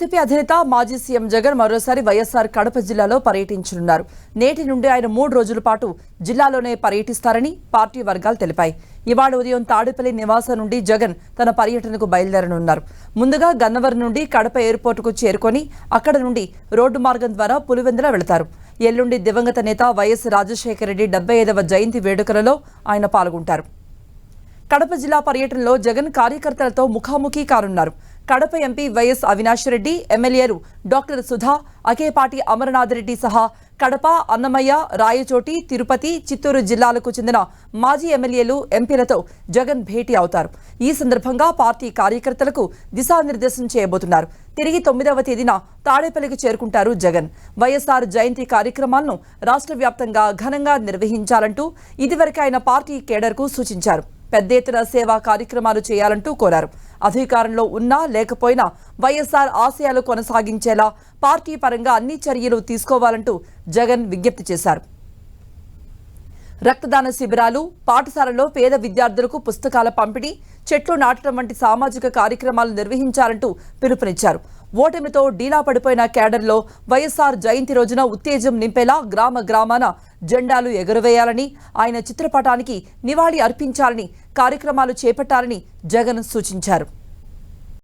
YCP అధినేత మాజీ CM Jagan మరోసారి వైఎస్ఆర్ కడప జిల్లాలో పర్యటించనున్నారు. నేటి నుండి ఆయన 3 రోజుల పాటు జిల్లాలోనే పర్యటిస్తారని పార్టీ వర్గాలు తెలిపాయి. ఇవాళ ఉదయం తాడేపల్లి నివాసం నుండి జగన్ తన పర్యటనకు బయలుదేరనున్నారు. ముందుగా గన్నవరం నుండి కడప ఎయిర్పోర్టుకు చేరుకొని అక్కడ నుండి రోడ్డు మార్గం ద్వారా పులివెందుల వెళతారు. ఎల్లుండి దివంగత నేత వైఎస్ రాజశేఖర రెడ్డి 75వ జయంతి వేడుకలలో ఆయన పాల్గొంటారు. కడప జిల్లా పర్యటనలో జగన్ కార్యకర్తలతో ముఖాముఖి కానున్నారు. కడప ఎంపీ వైఎస్ అవినాష్ రెడ్డి, ఎమ్మెల్యేలు డాక్టర్ సుధా, అకేపాటి అమరనాథ్ రెడ్డి సహా కడప, అన్నమయ్య, రాయచోటి, తిరుపతి, చిత్తూరు జిల్లాలకు చెందిన మాజీ ఎమ్మెల్యేలు, ఎంపీలతో జగన్ భేటీ అవుతారు. ఈ సందర్భంగా పార్టీ కార్యకర్తలకు దిశానిర్దేశం చేయబోతున్నారు. తిరిగి 9వ తేదీన తాడేపల్లికి చేరుకుంటారు జగన్. వైఎస్ఆర్ జయంతి కార్యక్రమాలను రాష్ట్ర వ్యాప్తంగా ఘనంగా నిర్వహించాలంటూ ఇదివరకే ఆయన పార్టీ కేడర్కు సూచించారు. పెద్ద ఎత్తున సేవా కార్యక్రమాలు చేయాలంటూ కోరారు. అధికారంలో ఉన్నా లేకపోయినా వైఎస్ఆర్ ఆశయాలు కొనసాగించేలా పార్టీ పరంగా అన్ని చర్యలు తీసుకోవాలంటూ జగన్ విజ్ఞప్తి చేశారు. రక్తదాన శిబిరాలు, పాఠశాలలో పేద విద్యార్థులకు పుస్తకాల పంపిణీ, చెట్లు నాటడం వంటి సామాజిక కార్యక్రమాలు నిర్వహించాలంటూ పిలుపునిచ్చారు. ఓటమితో డీలా పడిపోయిన కేడర్లో వైఎస్ఆర్ జయంతి రోజున ఉత్తేజం నింపేలా గ్రామ గ్రామాన జెండాలు ఎగురవేయాలని, ఆయన చిత్రపటానికి నివాళి అర్పించాలని, కార్యక్రమాలు చేపట్టాలని జగన్ సూచించారు.